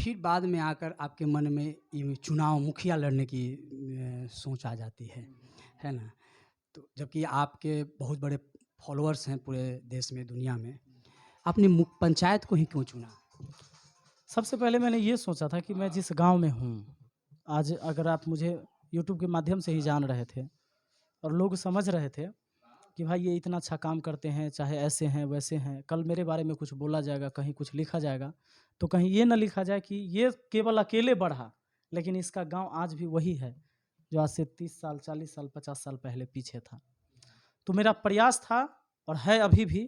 फिर बाद में आकर आपके मन में ये चुनाव मुखिया लड़ने की सोच आ जाती है ना? तो जबकि आपके बहुत बड़े फॉलोअर्स हैं पूरे देश में, दुनिया में, आपने पंचायत को ही क्यों चुना? सबसे पहले मैंने ये सोचा था कि मैं जिस गांव में हूँ, आज अगर आप मुझे यूट्यूब के माध्यम से ही जान रहे थे और लोग समझ रहे थे कि भाई ये इतना अच्छा काम करते हैं, चाहे ऐसे हैं वैसे हैं, कल मेरे बारे में कुछ बोला जाएगा, कहीं कुछ लिखा जाएगा, तो कहीं ये ना लिखा जाए कि ये केवल अकेले बढ़ा, लेकिन इसका गांव आज भी वही है जो आज से 30 साल, 40 साल, 50 साल पहले पीछे था। तो मेरा प्रयास था और है अभी भी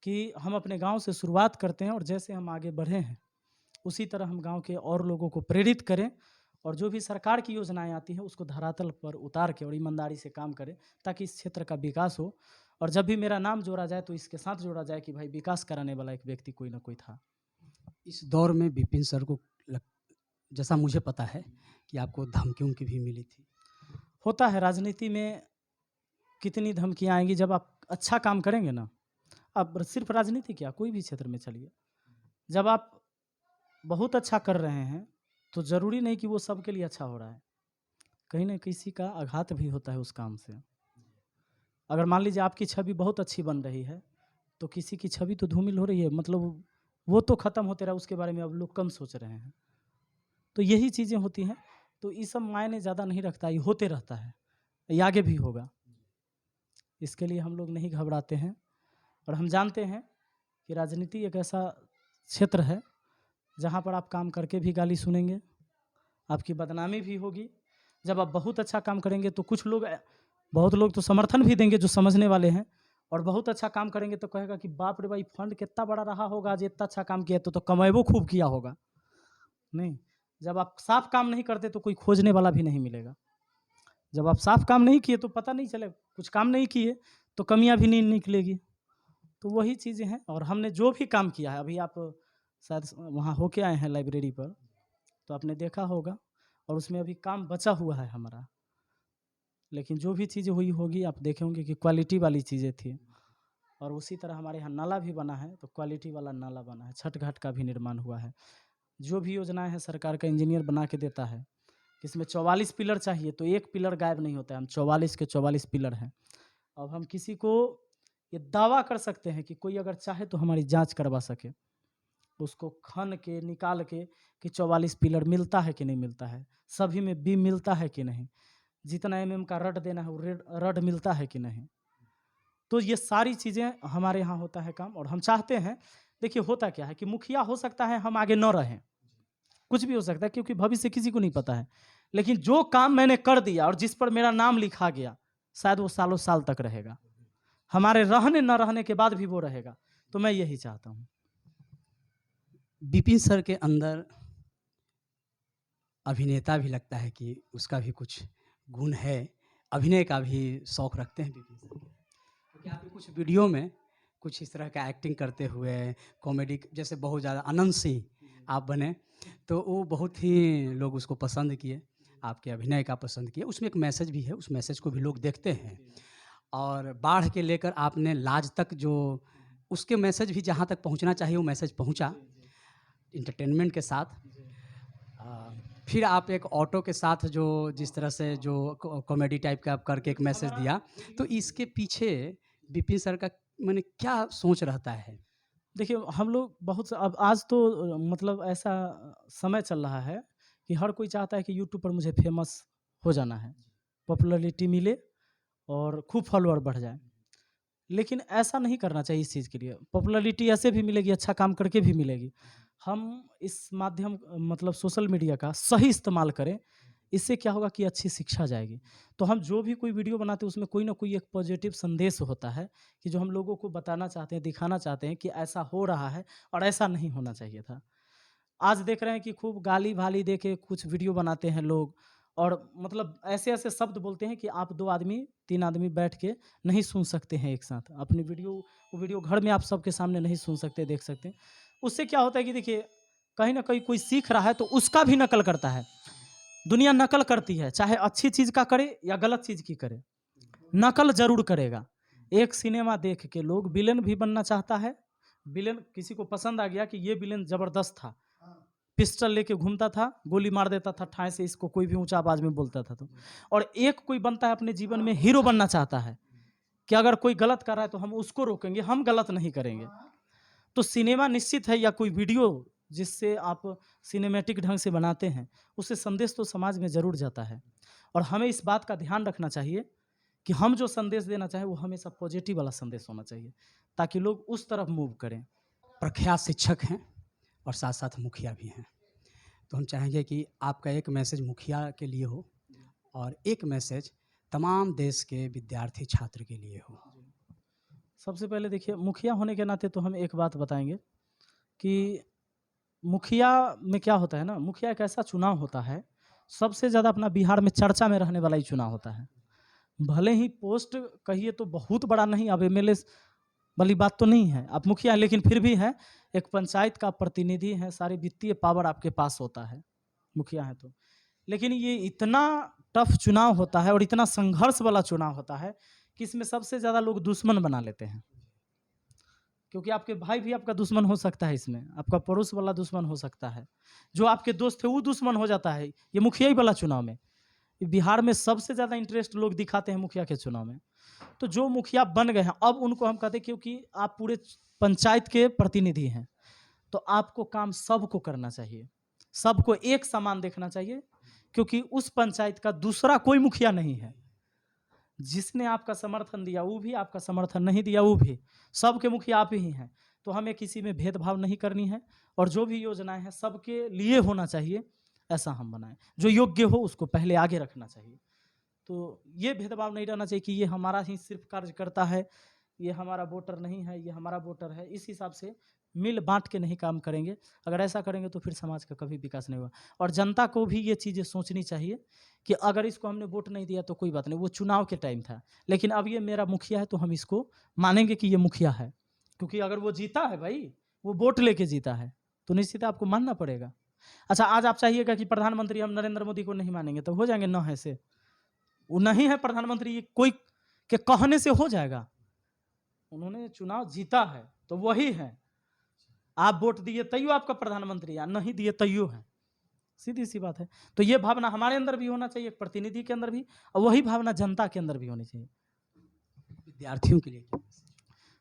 कि हम अपने गांव से शुरुआत करते हैं और जैसे हम आगे बढ़े हैं उसी तरह हम गांव के और लोगों को प्रेरित करें और जो भी सरकार की योजनाएं आती हैं उसको धरातल पर उतार के और ईमानदारी से काम करें ताकि इस क्षेत्र का विकास हो। और जब भी मेरा नाम जोड़ा जाए तो इसके साथ जोड़ा जाए कि भाई विकास कराने वाला एक व्यक्ति कोई ना कोई था। इस दौर में विपिन सर को जैसा मुझे पता है कि आपको धमकियों की भी मिली थी। होता है राजनीति में, कितनी धमकियाँ आएंगी जब आप अच्छा काम करेंगे ना। अब सिर्फ राजनीति क्या, कोई भी क्षेत्र में चलिए, जब आप बहुत अच्छा कर रहे हैं तो ज़रूरी नहीं कि वो सबके लिए अच्छा हो रहा है, कहीं ना किसी का आघात भी होता है उस काम से। अगर मान लीजिए आपकी छवि बहुत अच्छी बन रही है तो किसी की छवि तो धूमिल हो रही है, मतलब वो तो ख़त्म होते रहा, उसके बारे में अब लोग कम सोच रहे हैं। तो यही चीज़ें होती हैं। तो ये सब मायने ज़्यादा नहीं रखता, ये होते रहता है, ये आगे भी होगा। इसके लिए हम लोग नहीं घबराते हैं और हम जानते हैं कि राजनीति एक ऐसा क्षेत्र है जहाँ पर आप काम करके भी गाली सुनेंगे, आपकी बदनामी भी होगी। जब आप बहुत अच्छा काम करेंगे तो बहुत लोग तो समर्थन भी देंगे जो समझने वाले हैं, और बहुत अच्छा काम करेंगे तो कहेगा कि बाप रे भाई फंड कितना बड़ा रहा होगा, आज इतना अच्छा काम किया तो कमाएबो खूब किया होगा। नहीं, जब आप साफ काम नहीं करते तो कोई खोजने वाला भी नहीं मिलेगा। जब आप साफ काम नहीं किए तो पता नहीं चले, कुछ काम नहीं किए तो कमियां भी नहीं निकलेगी। तो वही चीज़ें हैं। और हमने जो भी काम किया है, अभी आप शायद वहाँ होके आए हैं लाइब्रेरी पर तो आपने देखा होगा, और उसमें अभी काम बचा हुआ है हमारा, लेकिन जो भी चीज़ें हुई होगी आप देखे होंगे कि क्वालिटी वाली चीज़ें थी। और उसी तरह हमारे यहाँ नाला भी बना है तो क्वालिटी वाला नाला बना है, छठ घाट का भी निर्माण हुआ है। जो भी योजनाएं हैं सरकार का इंजीनियर बना के देता है। इसमें 44 पिलर चाहिए तो एक पिलर गायब नहीं होता है, हम 44 के 44 पिलर हैं। अब हम किसी को ये दावा कर सकते हैं कि कोई अगर चाहे तो हमारी जांच करवा सके, उसको खन के निकाल के कि 44 पिलर मिलता है कि नहीं मिलता है, सभी में बीम मिलता है कि नहीं, जितना एमएम का रड देना है वो रड मिलता है कि नहीं। तो ये सारी चीज़ें हमारे यहाँ होता है काम। और हम चाहते हैं, देखिए होता क्या है कि मुखिया हो सकता है हम आगे न रहें, कुछ भी हो सकता है क्योंकि भविष्य किसी को नहीं पता है, लेकिन जो काम मैंने कर दिया और जिस पर मेरा नाम लिखा गया शायद वो सालों साल तक रहेगा, हमारे रहने न रहने के बाद भी वो रहेगा। तो मैं यही चाहता हूँ। विपिन सर के अंदर अभिनेता भी लगता है कि उसका भी कुछ गुण है, अभिनय का भी शौक रखते हैं विपिन सर, क्योंकि आपके कुछ वीडियो में कुछ इस तरह का एक्टिंग करते हुए कॉमेडी जैसे बहुत ज़्यादा अनंत सिंह आप बने, तो वो बहुत ही लोग उसको पसंद किए, आपके अभिनय का पसंद किए। उसमें एक मैसेज भी है, उस मैसेज को भी लोग देखते हैं। और बाढ़ के लेकर आपने लाज तक जो उसके मैसेज भी जहाँ तक पहुँचना चाहिए वो मैसेज पहुँचा इंटरटेनमेंट के साथ। फिर आप एक ऑटो के साथ जो जिस तरह से जो कॉमेडी टाइप का आप करके एक मैसेज दिया, तो इसके पीछे विपिन सर का मैंने क्या सोच रहता है? देखिए हम लोग बहुत अब आज तो मतलब ऐसा समय चल रहा है कि हर कोई चाहता है कि यूट्यूब पर मुझे फेमस हो जाना है, पॉपुलैरिटी मिले और खूब फॉलोअर बढ़ जाए। लेकिन ऐसा नहीं करना चाहिए। इस चीज़ के लिए पॉपुलैरिटी ऐसे भी मिलेगी, अच्छा काम करके भी मिलेगी। हम इस माध्यम मतलब सोशल मीडिया का सही इस्तेमाल करें, इससे क्या होगा कि अच्छी शिक्षा जाएगी। तो हम जो भी कोई वीडियो बनाते हैं उसमें कोई ना कोई एक पॉजिटिव संदेश होता है कि जो हम लोगों को बताना चाहते हैं, दिखाना चाहते हैं कि ऐसा हो रहा है और ऐसा नहीं होना चाहिए था। आज देख रहे हैं कि खूब गाली-वाली दे के कुछ वीडियो बनाते हैं लोग, और मतलब ऐसे-ऐसे शब्द बोलते हैं कि आप 2 आदमी, 3 आदमी बैठ के नहीं सुन सकते हैं एक साथ। अपनी वो वीडियो घर में आप सबके सामने नहीं सुन सकते, देख सकते। उससे क्या होता है कि देखिए, कहीं न कहीं कोई सीख रहा है तो उसका भी नकल करता है। दुनिया नकल करती है, चाहे अच्छी चीज़ का करे या गलत चीज़ की करे, नकल ज़रूर करेगा। एक सिनेमा देख के लोग विलेन भी बनना चाहता है, विलेन किसी को पसंद आ गया कि ये विलेन ज़बरदस्त था, पिस्टल लेके घूमता था, गोली मार देता था ठाए से, इसको कोई भी ऊंचा आवाज में बोलता था तो। और एक कोई बनता है अपने जीवन में हीरो बनना चाहता है कि अगर कोई गलत कर रहा है तो हम उसको रोकेंगे, हम गलत नहीं करेंगे। तो सिनेमा निश्चित है या कोई वीडियो जिससे आप सिनेमैटिक ढंग से बनाते हैं, उससे संदेश तो समाज में जरूर जाता है। और हमें इस बात का ध्यान रखना चाहिए कि हम जो संदेश देना चाहें वो हमेशा पॉजिटिव वाला संदेश होना चाहिए, ताकि लोग उस तरफ मूव करें। प्रख्यात शिक्षक हैं और साथ साथ मुखिया भी हैं, तो हम चाहेंगे कि आपका एक मैसेज मुखिया के लिए हो और एक मैसेज तमाम देश के विद्यार्थी छात्र के लिए हो। सबसे पहले देखिए, मुखिया होने के नाते तो हम एक बात बताएंगे कि मुखिया में क्या होता है ना, मुखिया एक ऐसा चुनाव होता है, सबसे ज़्यादा अपना बिहार में चर्चा में रहने वाला ही चुनाव होता है। भले ही पोस्ट कहिए तो बहुत बड़ा नहीं, अब एमएलए वाली बात तो नहीं है, आप मुखिया हैं, लेकिन फिर भी है, एक पंचायत का प्रतिनिधि है, सारी वित्तीय पावर आपके पास होता है, मुखिया है तो। लेकिन ये इतना टफ चुनाव होता है और इतना संघर्ष वाला चुनाव होता है कि इसमें सबसे ज़्यादा लोग दुश्मन बना लेते हैं, क्योंकि आपके भाई भी आपका दुश्मन हो सकता है, इसमें आपका पड़ोस वाला दुश्मन हो सकता है, जो आपके दोस्त थे वो दुश्मन हो जाता है। ये मुखिया ही वाला चुनाव में, बिहार में सबसे ज़्यादा इंटरेस्ट लोग दिखाते हैं मुखिया के चुनाव में। तो जो मुखिया बन गए हैं, अब उनको हम कहते हैं, क्योंकि आप पूरे पंचायत के प्रतिनिधि हैं, तो आपको काम सबको करना चाहिए, सबको एक समान देखना चाहिए, क्योंकि उस पंचायत का दूसरा कोई मुखिया नहीं है। जिसने आपका समर्थन दिया वो भी, आपका समर्थन नहीं दिया वो भी, सबके मुखिया आप ही हैं। तो हमें किसी में भेदभाव नहीं करनी है, और जो भी योजनाएं हैं सबके लिए होना चाहिए, ऐसा हम बनाएं। जो योग्य हो उसको पहले आगे रखना चाहिए। तो ये भेदभाव नहीं रहना चाहिए कि ये हमारा ही सिर्फ कार्य करता है, ये हमारा वोटर नहीं है, ये हमारा वोटर है। इस हिसाब से मिल बांट के नहीं काम करेंगे। अगर ऐसा करेंगे तो फिर समाज का कभी विकास नहीं होगा। और जनता को भी ये चीज़ें सोचनी चाहिए कि अगर इसको हमने वोट नहीं दिया तो कोई बात नहीं, वो चुनाव के टाइम था, लेकिन अब ये मेरा मुखिया है तो हम इसको मानेंगे कि ये मुखिया है, क्योंकि अगर वो जीता है भाई, वो वोट लेके जीता है, तो निश्चित आपको मानना पड़ेगा। अच्छा, आज आप चाहिएगा कि प्रधानमंत्री हम नरेंद्र मोदी को नहीं मानेंगे, तो हो जाएंगे न है से, वो नहीं है प्रधानमंत्री, ये कोई के कहने से हो जाएगा। उन्होंने चुनाव जीता है तो वही है, आप वोट दिए तैयो आपका प्रधानमंत्री, या नहीं दिए तैयो है, सीधी सी बात है। तो ये भावना हमारे अंदर भी होना चाहिए, एक प्रतिनिधि के अंदर भी, और वही भावना जनता के अंदर भी होनी चाहिए। विद्यार्थियों के लिए क्या?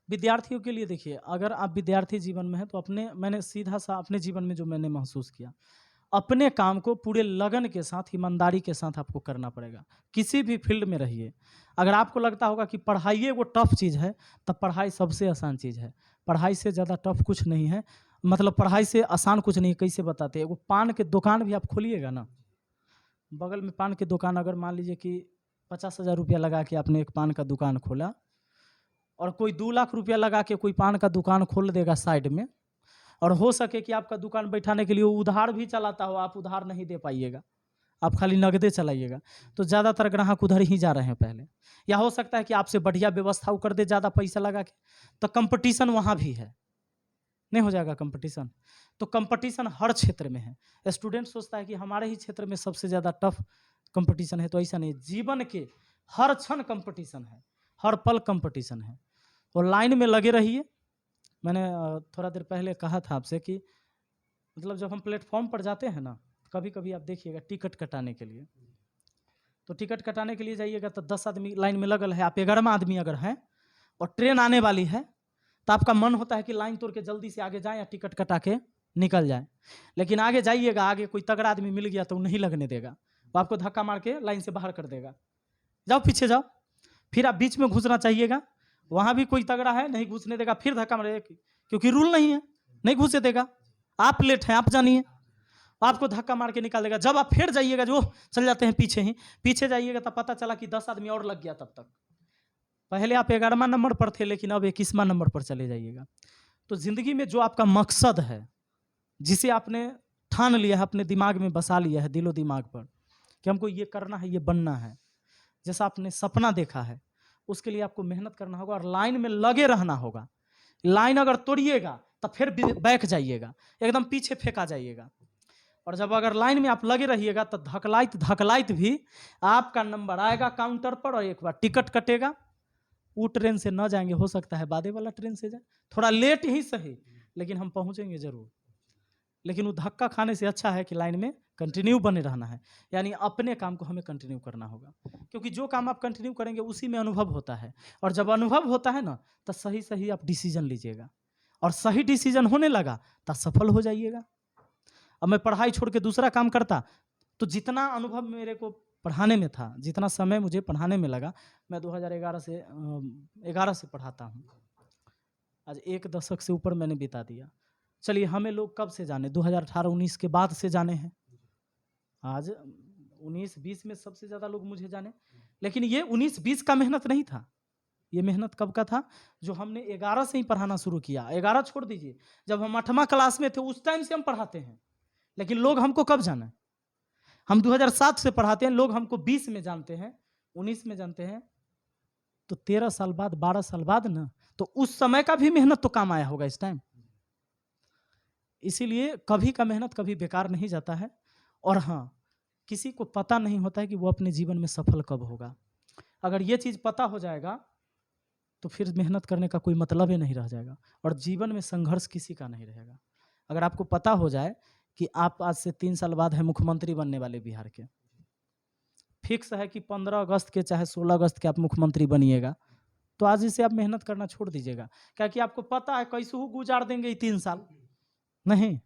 विद्यार्थियों के लिए देखिए, अगर आप विद्यार्थी जीवन में हैं तो मैंने सीधा सा अपने जीवन में जो मैंने महसूस किया, अपने काम को पूरे लगन के साथ, ईमानदारी के साथ आपको करना पड़ेगा। किसी भी फील्ड में रहिए, अगर आपको लगता होगा कि पढ़ाई वो टफ चीज़ है, तब पढ़ाई सबसे आसान चीज़ है। पढ़ाई से ज़्यादा टफ कुछ नहीं है, मतलब पढ़ाई से आसान कुछ नहीं है। कैसे बताते हैं, वो पान के दुकान भी आप खोलिएगा ना, बगल में पान की दुकान, अगर मान लीजिए कि 50,000 रुपया लगा के आपने एक पान का दुकान खोला, और कोई 2 लाख रुपया लगा के कोई पान का दुकान खोल देगा साइड में, और हो सके कि आपका दुकान बैठाने के लिए वो उधार भी चलाता हो, आप उधार नहीं दे पाइएगा, आप खाली नगदे चलाइएगा, तो ज़्यादातर ग्राहक उधर ही जा रहे हैं पहले। या हो सकता है कि आपसे बढ़िया व्यवस्था वो कर दे ज़्यादा पैसा लगा के, तो कंपटीशन वहाँ भी है, नहीं हो जाएगा कंपटीशन। तो कंपटीशन हर क्षेत्र में है। स्टूडेंट सोचता है कि हमारे ही क्षेत्र में सबसे ज़्यादा टफ कंपटीशन है, तो ऐसा नहीं। जीवन के हर क्षण कंपटीशन है, हर पल कंपटीशन है, और लाइन में लगे रहिए। मैंने थोड़ा देर पहले कहा था आपसे कि मतलब जब हम प्लेटफॉर्म पर जाते हैं ना, कभी कभी आप देखिएगा टिकट कटाने के लिए, तो टिकट कटाने के लिए जाइएगा तो 10 आदमी लाइन में लगल है, आप 11वां आदमी अगर हैं और ट्रेन आने वाली है, तो आपका मन होता है कि लाइन तोड़ के जल्दी से आगे जाएं या टिकट कटा के निकल जाएं। लेकिन आगे जाइएगा, आगे कोई तगड़ा आदमी मिल गया तो नहीं लगने देगा, वो आपको धक्का मार के लाइन से बाहर कर देगा, जाओ पीछे जाओ। फिर आप बीच में घुसना चाहिएगा, वहाँ भी कोई तगड़ा है, नहीं घुसने देगा, फिर धक्का मारेगा, क्योंकि रूल नहीं है, नहीं घुसे देगा, आप लेट हैं, आप जानिए, आपको धक्का मार के निकाल देगा। जब आप फिर जाइएगा, जो चल जाते हैं पीछे ही, पीछे जाइएगा तब पता चला कि 10 आदमी और लग गया। तब तक पहले आप 11वां नंबर पर थे, लेकिन अब 21वां नंबर पर चले जाइएगा। तो जिंदगी में जो आपका मकसद है, जिसे आपने ठान लिया है, अपने दिमाग में बसा लिया है, दिलो दिमाग पर, कि हमको ये करना है, ये बनना है, जैसा आपने सपना देखा है, उसके लिए आपको मेहनत करना होगा और लाइन में लगे रहना होगा। लाइन अगर तोड़िएगा तब फिर बैक जाइएगा, एकदम पीछे फेंका जाइएगा। और जब अगर लाइन में आप लगे रहिएगा तो धकलाइत धकलाइत भी आपका नंबर आएगा काउंटर पर, और एक बार टिकट कटेगा। वो ट्रेन से न जाएंगे, हो सकता है बादे वाला ट्रेन से जाए, थोड़ा लेट ही सही, लेकिन हम पहुंचेंगे जरूर। लेकिन वो धक्का खाने से अच्छा है कि लाइन में कंटिन्यू बने रहना है। यानी अपने काम को हमें कंटिन्यू करना होगा, क्योंकि जो काम आप कंटिन्यू करेंगे उसी में अनुभव होता है, और जब अनुभव होता है ना तो सही सही आप डिसीजन लीजिएगा, और सही डिसीजन होने लगा तो सफल हो जाइएगा। अब मैं पढ़ाई छोड़ के दूसरा काम करता तो जितना अनुभव मेरे को पढ़ाने में था, जितना समय मुझे पढ़ाने में लगा, मैं 2011 से 11 से पढ़ाता हूँ, आज 1 दशक से ऊपर मैंने बिता दिया। चलिए हमें लोग कब से जाने, 2018-19 के बाद से जाने हैं। आज 19-20 में सबसे ज़्यादा लोग मुझे जाने, लेकिन ये 19-20 का मेहनत नहीं था। ये मेहनत कब का था? जो हमने 11 से ही पढ़ाना शुरू किया। 11 छोड़ दीजिए, जब हम 8वां क्लास में थे उस टाइम से हम पढ़ाते हैं, लेकिन लोग हमको कब जाना? हम 2007 से पढ़ाते हैं, लोग हमको 20 में जानते हैं, 19 में जानते हैं, तो 13 साल बाद, 12 साल बाद ना, तो उस समय का भी मेहनत तो काम आया होगा इस टाइम। इसीलिए कभी का मेहनत कभी बेकार नहीं जाता है। और हाँ, किसी को पता नहीं होता है कि वो अपने जीवन में सफल कब होगा। अगर ये चीज़ पता हो जाएगा तो फिर मेहनत करने का कोई मतलब ही नहीं रह जाएगा, और जीवन में संघर्ष किसी का नहीं रहेगा। अगर आपको पता हो जाए कि आप आज से 3 साल बाद है मुख्यमंत्री बनने वाले बिहार के, फिक्स है कि 15 अगस्त के चाहे 16 अगस्त के आप मुख्यमंत्री बनिएगा, तो आज से आप मेहनत करना छोड़ दीजिएगा। क्या कि आपको पता है कैसे गुजार देंगे ये 3 साल, नहीं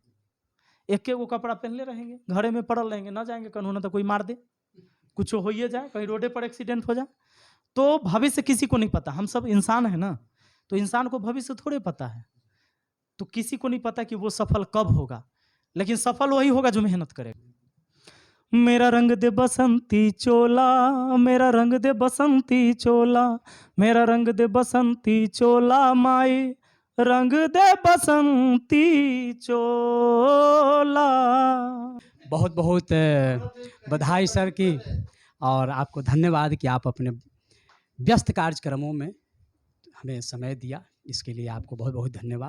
एक वो कपड़ा पहनले रहेंगे, घरे में पड़ल रहेंगे, ना जाएंगे कहीं, ना तो कोई मार दे, कुछ हो ही जाए, कहीं रोडे पर एक्सीडेंट हो जाए। तो भविष्य किसी को नहीं पता, हम सब इंसान है ना, तो इंसान को भविष्य थोड़े पता है, तो किसी को नहीं पता कि वो सफल कब होगा, लेकिन सफल वही होगा जो मेहनत करेगा। मेरा रंग दे बसंती चोला, मेरा रंग दे बसंती चोला, मेरा रंग दे बसंती चोला, माई रंग दे बसंती चोला। बहुत बहुत बधाई सर की, और आपको धन्यवाद कि आप अपने व्यस्त कार्यक्रमों में हमें समय दिया, इसके लिए आपको बहुत बहुत धन्यवाद।